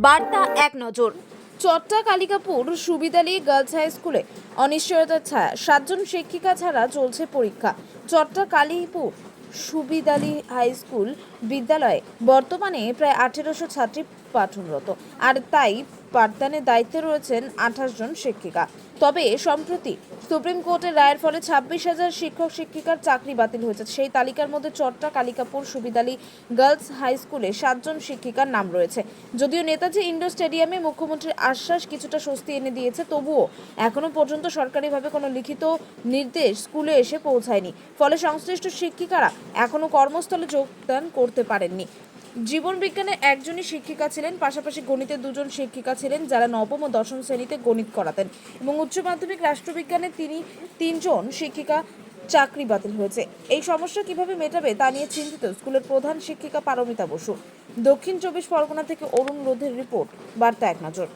বার্তা এক নজর। চট্টা কালিকাপুর সুবিদালি গার্লস হাই স্কুলে অনিশ্চয়তার ছায়া, 7 জন শিক্ষিকা ছাড়া চলছে পরীক্ষা। চট্টা কালিকাপুর সুবিদালি হাই স্কুল বিদ্যালয়ে বর্তমানে প্রায় 1800 ছাত্রী পাঠনরত, আর তাই পাঠদানের দায়িত্বে রয়েছেন 28 জন শিক্ষিকা। তবে সম্প্রতি সুপ্রিম কোর্টের রায়ের ফলে 26,000 শিক্ষক শিক্ষিকার চাকরি বাতিল হয়েছে। সেই তালিকার মধ্যে চট্টা কালিকাপুর সুবিদালি গার্লস হাই স্কুলে 7 জন শিক্ষিকার নাম রয়েছে। যদিও নেতাজি ইন্ডোর স্টেডিয়ামে মুখ্যমন্ত্রীর আশ্বাস কিছুটা স্বস্তি এনে দিয়েছে, তবুও এখনো পর্যন্ত সরকারিভাবে কোনো লিখিত নির্দেশ স্কুলে এসে পৌঁছায়নি। ফলে সংশ্লিষ্ট শিক্ষিকারা এখনো কর্মস্থলে যোগদান করতে পারেননি। জীবন বিজ্ঞানে একজনই শিক্ষিকা ছিলেন, পাশাপাশি গণিতে 2 জন শিক্ষিকা ছিলেন যারা নবম ও দশম শ্রেণীতে গণিত করাতেন, এবং উচ্চ মাধ্যমিক রাষ্ট্রবিজ্ঞানে 3জন শিক্ষিকা চাকরি বাতিল হয়েছে। এই সমস্যা কিভাবে মেটাবে তা নিয়ে চিন্তিত স্কুলের প্রধান শিক্ষিকা পারমিতা বসু। দক্ষিণ 24 পরগনা থেকে অরুণ রোধের রিপোর্ট, বার্তা এক নজর।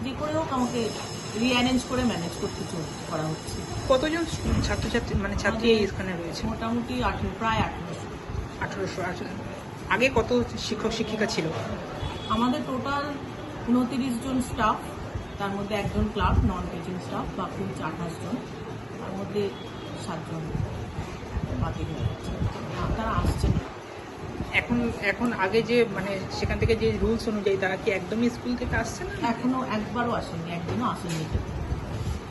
যে করে হোক আমাকে রিঅ্যারেঞ্জ করে ম্যানেজ করতে করা হচ্ছে। কতজন ছাত্রছাত্রী মানে ছাত্রী এখানে রয়েছে? মোটামুটি প্রায় 1800। আগে কত শিক্ষক শিক্ষিকা ছিল? আমাদের টোটাল 29 জন স্টাফ, তার মধ্যে একজন ক্লার্ক নন টিচিং স্টাফ, বাকি 28 জন, তার মধ্যে 7 জন বাতিল হয়ে যাচ্ছে, তারা আসছে না। এখন আগে যে মানে সেখান থেকে যে রুলস অনুযায়ী তারা কি একদমই স্কুল থেকে আসছে না? এখনো একবারও আসেনি, একদিনও আসেনি।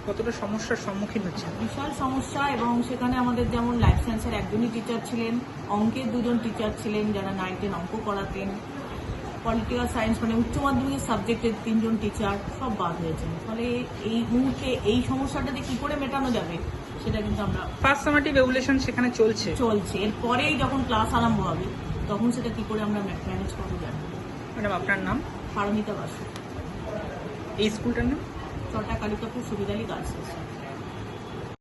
কতটা সমস্যার সম্মুখীন হচ্ছে? বিশাল সমস্যা। এবং সেখানে আমাদের যেমন লাইফ সায়েন্সের একজনই টিচার ছিলেন, অঙ্কের 2 জন টিচার ছিলেন যারা 9, 10 অঙ্ক করাতেন, পলিটিক্যাল সায়েন্স মানে উচ্চ মাধ্যমিকের সাবজেক্টের 3 জন টিচার সব বাদ হয়েছেন। ফলে এই মুহূর্তে এই সমস্যাটা যে কি করে মেটানো যাবে সেটা কিন্তু আমরা ফার্স্ট সামাটিভ এভুলেশন সেখানে চলছে। এরপরেই যখন ক্লাস আরম্ভ হবে তখন সেটা কি করে আমরা ম্যানেজ করতে যাবো। ম্যাডাম আপনার নাম? পারমিতা বসু। এই স্কুলটার নাম? চট্টা কালিকাপুর সুবিদালি গার্লস হাই স্কুল।